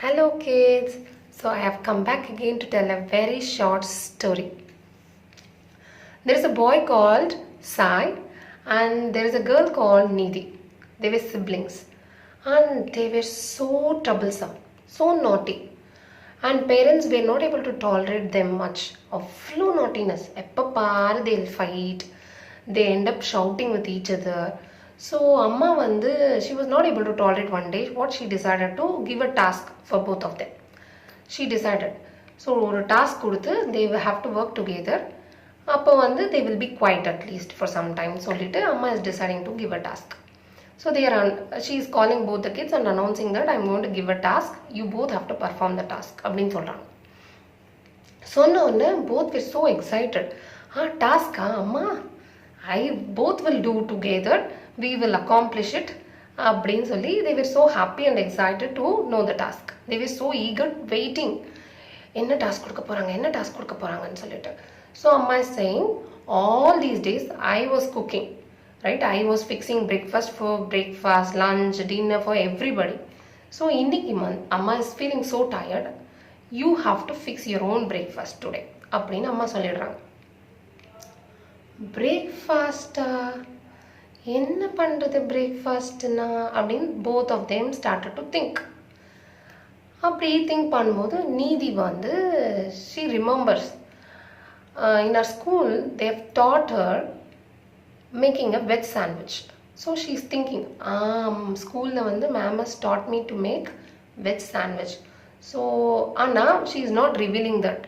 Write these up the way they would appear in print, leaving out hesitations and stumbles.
Hello kids. So I have come back again to tell a very short story. There is a boy called Sai and there is a girl called Nidhi. They were siblings and they were so troublesome, so naughty. And parents were not able to tolerate them much. Of flow naughtiness. Eppa paar they'll fight. They end up shouting with each other. So Amma she was not able to tolerate one day. What she decided to give a task for both of them. She decided. So ஒரு task கொடுத்து they will have to work together. அப்போ they will be quiet at least for some time சொல்லிட்டு அம்மா is deciding to give a task. So she is calling both the kids and announcing that I am going to give a task. You both have to perform the task அப்படின்னு சொல்றாங்க. சொன்ன உடனே both were so excited. Task அம்மா both will do together. We will accomplish it. அப்படின்னு சொல்லி they were so happy and excited to know the task. They were so eager waiting. என்ன task கொடுக்க போறாங்கன்னு சொல்லிட்டு. So Amma is saying all these days I was cooking, right? I was fixing breakfast, lunch, dinner for everybody. So இன்னைக்கு Amma is feeling so tired. You have to fix your own breakfast today. அப்படின்னு அம்மா சொல்லிடுறாங்க. பிரேக்ஃபாஸ்டா என்ன பண்ணுறது பிரேக்ஃபாஸ்ட்னா அப்படின்னு both of them started to think. அப்படி think பண்ணும்போது நீதி she remembers in our school they have taught her making a veg sandwich. So she is thinking ஸ்கூலில் ma'am has taught me to make veg sandwich. So ஆனால் she is not revealing that.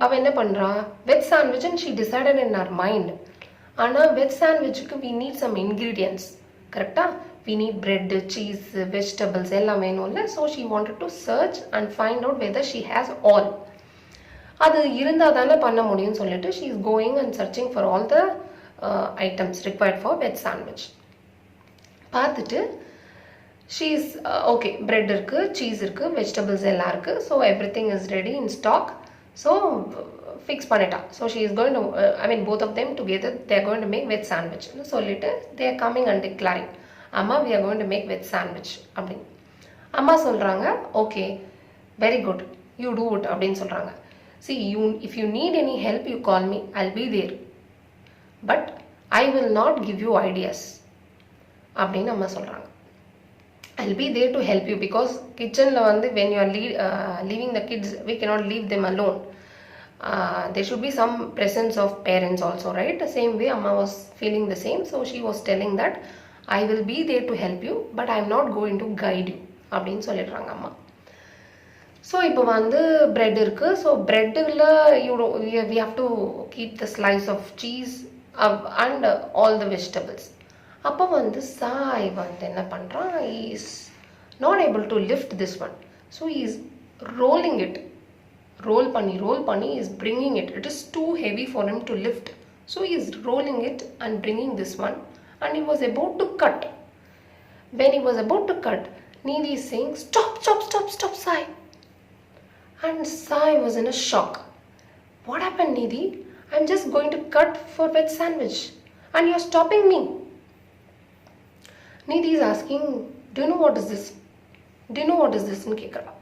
அவ என்ன பண்ணுறா veg sandwich and she decided in அவர் mind. ஆனால் veg சாண்ட்விச்சுக்கு we need some ingredients கரெக்டாக. We need bread, cheese, vegetables எல்லாம் வேணும்ல. So she wanted to search and find out whether she has all. அது இருந்தால் தானே பண்ண முடியும்னு சொல்லிட்டு she is going and searching for all the items required for veg sandwich. பார்த்துட்டு ஷீ இஸ் ஓகே, பிரெட் இருக்குது, சீஸ் இருக்குது, வெஜிடபிள்ஸ் எல்லாம் இருக்குது. So every thing is ready in stock. So fix பண்ணிட்டா. So she is going to both of them together they are going to make veg sandwich சொல்லிட்டு they are coming and declaring அம்மா we are going to make veg sandwich அப்படின்னு. அம்மா சொல்றாங்க okay very good you do it அப்படின்னு சொல்றாங்க. See if you need any help you call me, I'll be there but I will not give you ideas அப்படின்னு அம்மா சொல்றாங்க. I'll be there to help you because kitchenல when you are leaving the kids we cannot leave them alone. There should be some presence of parents also, right? The same way Amma was feeling the same. So she was telling that I will be there to help you but I am not going to guide you அப்படின்னு சொல்லிடுறாங்க அம்மா. So இப்போ bread இருக்கு. So breadல we have to keep the slice of cheese and all the vegetables. அப்போ சாய் என்ன பண்ணுறான், is not able to lift this one. So is rolling it, roll பண்ணி is bringing it. It is too heavy for him to lift. So is rolling it and bringing this one and he was about to cut. When he was about to cut, Nidhi is saying stop Sai. And Sai was in a shock. What happened Nidhi? I'm just going to cut for veg sandwich and you're stopping me. Nidhi is asking, do you know what is this? ன்னு கேட்குறா.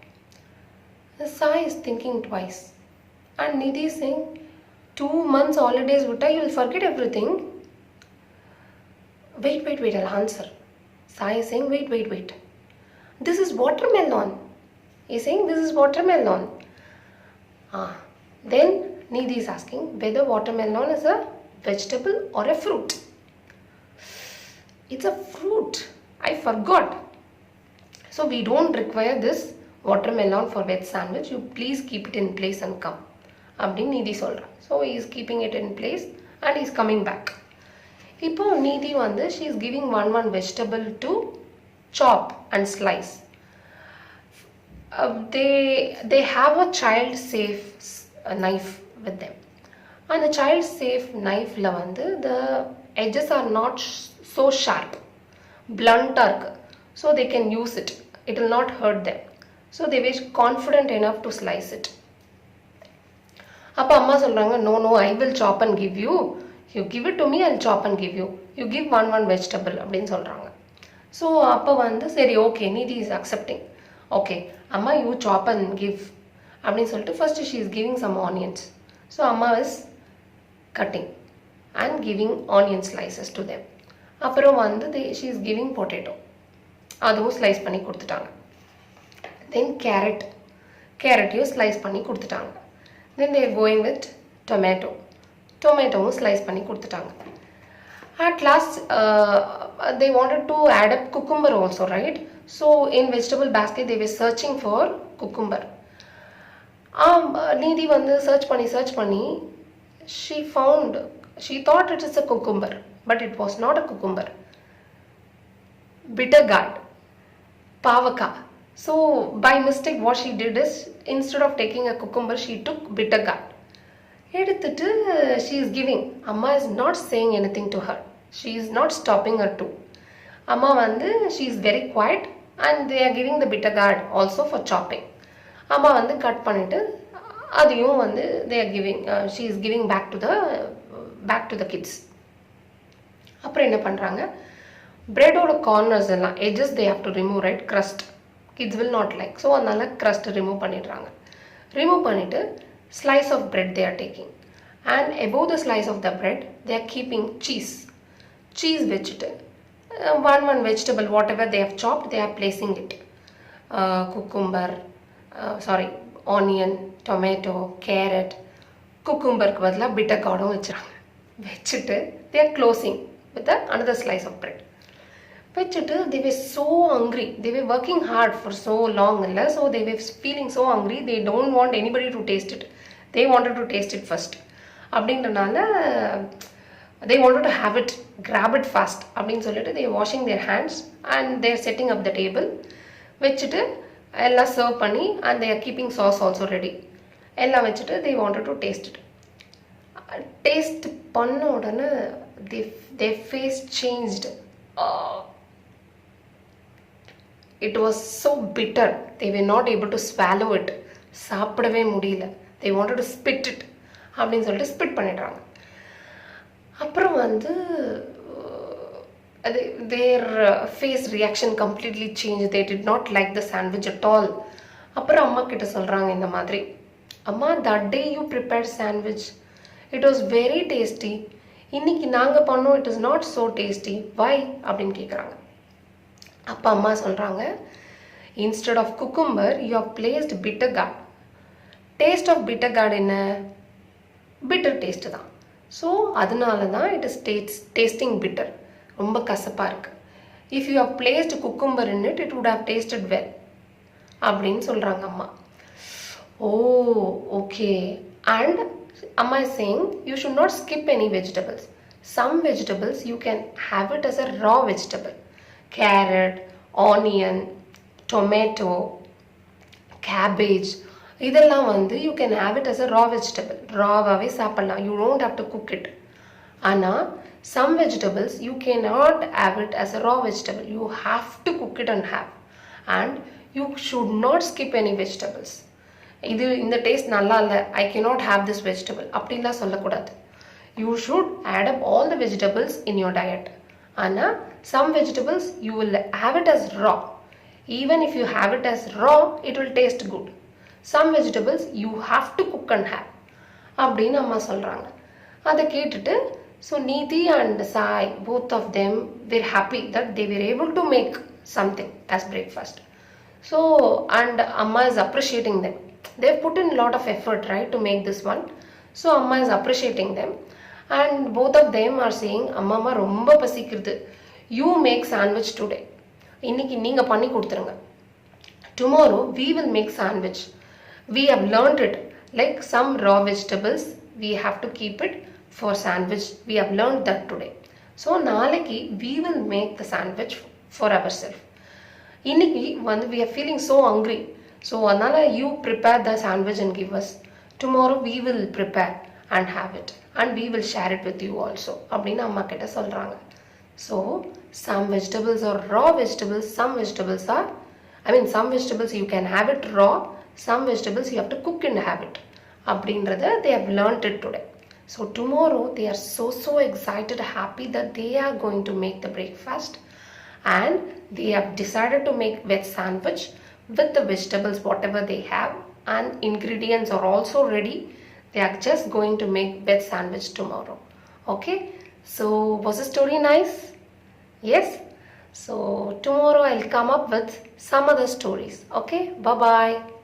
Sai is thinking twice. And Nidhi is saying, 2 months holidays விட்டா you will forget everything. Wait, I'll answer. Sai is saying, wait. This is watermelon. He's saying, this is watermelon. Then Nidhi is asking whether watermelon is a vegetable or a fruit. It's a fruit. I forgot. So we don't require this watermelon for veg sandwich. You please keep it in place and come. அப்படின்னு நீதி சொல்கிறான். So he is keeping it in place and he is coming back. இப்போ நீதி she is giving one vegetable to chop and slice. They have a child safe knife with them. And the child safe knife la the edges are not so sharp, blunt arc, so they can use it. It will not hurt them. So they were confident enough to slice it. அப்போ அம்மா சொல்கிறாங்க no I will chop and give you. You give it to me I'll chop and give you. You give one vegetable அப்படின்னு சொல்கிறாங்க. So அப்போ சரி okay Neethi is accepting. Okay அம்மா you chop and give அப்படின்னு சொல்லிட்டு first she is giving some onions. So அம்மா is cutting and giving onion slices to them. அப்புறம் வந்து ஷீ இஸ் கிவிங் பொட்டேட்டோ, அதுவும் ஸ்லைஸ் பண்ணி கொடுத்துட்டாங்க. தென் கேரட்டையும் ஸ்லைஸ் பண்ணி கொடுத்துட்டாங்க. தென் தேர் கோயிங் வித் டொமேட்டோவும் ஸ்லைஸ் பண்ணி கொடுத்துட்டாங்க. At last, they wanted to add up cucumber also, right? So in vegetable basket, they were searching for cucumber. Needhi வந்து search பண்ணி, she thought it is a cucumber, but it was not a cucumber. Bitter gourd, pavaka. So by mistake, what she did is, instead of taking a cucumber, she took bitter gourd. எடுத்துட்டு she is giving. Amma is not saying anything to her. She is not stopping her too. Amma வந்து she is very quiet and they are giving the bitter gourd also for chopping. Amma வந்து cut பண்ணிட்டு அதையும் வந்து they are giving, she is giving back to the kids. அப்புறம் என்ன பண்ணுறாங்க, பிரெட்டோட corners எல்லாம் edges they have to remove, right? Crust kids will not like, so அதனால crust remove பண்ணிடுறாங்க. ரிமூவ் பண்ணிட்டு slice of bread they are taking, and above the slice of the bread they are keeping cheese vegetable, one vegetable whatever they have chopped they are placing it, onion, tomato, carrot. குக்கும்பருக்கு பதிலாக bitter gourdம் வச்சுட்டு they are closing with another slice of bread. வச்சுட்டு they were so hungry, they were working hard for so long, so they were feeling so hungry, they don't want anybody to taste it, they wanted to taste it first. அப்படின்றனால they wanted to have it, grab it fast அப்படின்னு சொல்லிட்டு they washing their hands and they are setting up the table. வச்சுட்டு எல்லாம் serve பண்ணி and they are keeping sauce also ready. எல்லாம் வச்சுட்டு they wanted to taste it. Taste பண்ண உடனே their face changed. It was so bitter, they were not able to swallow it. சாப்பிடவே முடியல, they wanted to spit it அப்படின்னு சொல்லிட்டு split பண்ணிடுறாங்க. அப்புறம் வந்து their face reaction completely changed, they did not like the sandwich at all. அப்புறம் அம்மா கிட்ட சொல்கிறாங்க இந்த மாதிரி, அம்மா that day you prepared sandwich, it was very tasty, இன்னைக்கு நாங்கள் பண்ணோம் it is not so tasty, why அப்படின்னு கேட்குறாங்க. அப்பா அம்மா சொல்கிறாங்க, instead of cucumber you have placed bitter gourd. taste of bitter gourd என்ன, bitter taste தான். ஸோ அதனால தான் it is tasting bitter, ரொம்ப கசப்பாக இருக்குது. if you have placed cucumber in it, it would have tasted well அப்படின்னு சொல்கிறாங்க அம்மா. ஓ ஓகே. அண்ட் அம்மா is saying you should not skip any vegetables. some vegetables you can have it as a raw vegetable. carrot, onion, tomato, cabbage, இதெல்லாம் வந்து you can have it as a raw vegetable. ராவாகவே சாப்பிடலாம், you don't have to cook it. ஆனால் some vegetables you cannot have it as a raw vegetable, you have to cook it and have. and you should not skip any vegetables. இது இந்த taste நல்லா இல்லை, I cannot have this vegetable அப்படின்லாம் சொல்லக்கூடாது. you should add up all the vegetables in your diet. ஆனால் some vegetables you will have it as raw. even if you have it as raw, it will taste good. some vegetables you have to cook and have அப்படின்னு அம்மா சொல்கிறாங்க. அதை கேட்டுட்டு so நீதி and Sai both of them were happy that they were able to make something as breakfast. so and amma is appreciating them, they put in a lot of effort, right, to make this one. so amma is appreciating them and both of them are saying, அம்மா ரொம்ப பசிக்குது, you make sandwich today, இன்னைக்கு நீங்க பண்ணி கொடுத்துருங்க, tomorrow we will make sandwich, we have learned it, like some raw vegetables we have to keep it for sandwich, we have learned that today. so நாளைக்கு we will make the sandwich for ourselves. இன்னைக்கு வந்து we are feeling so hungry, so அதனால you prepare the sandwich and give us, tomorrow we will prepare and have it and we will share it with you also அப்படின்னு அம்மா கிட்ட சொல்கிறாங்க. so some vegetables are raw vegetables, some vegetables some vegetables you can have it raw, some vegetables you have to cook and have it அப்படின்றத they have learned it today. so tomorrow they are so excited, happy that they are going to make the breakfast and they have decided to make veg sandwich with the vegetables whatever they have, and ingredients are also ready. They are just going to make veg sandwich tomorrow. Okay, so was the story nice? Yes. So tomorrow I'll come up with some other stories. Okay, bye bye.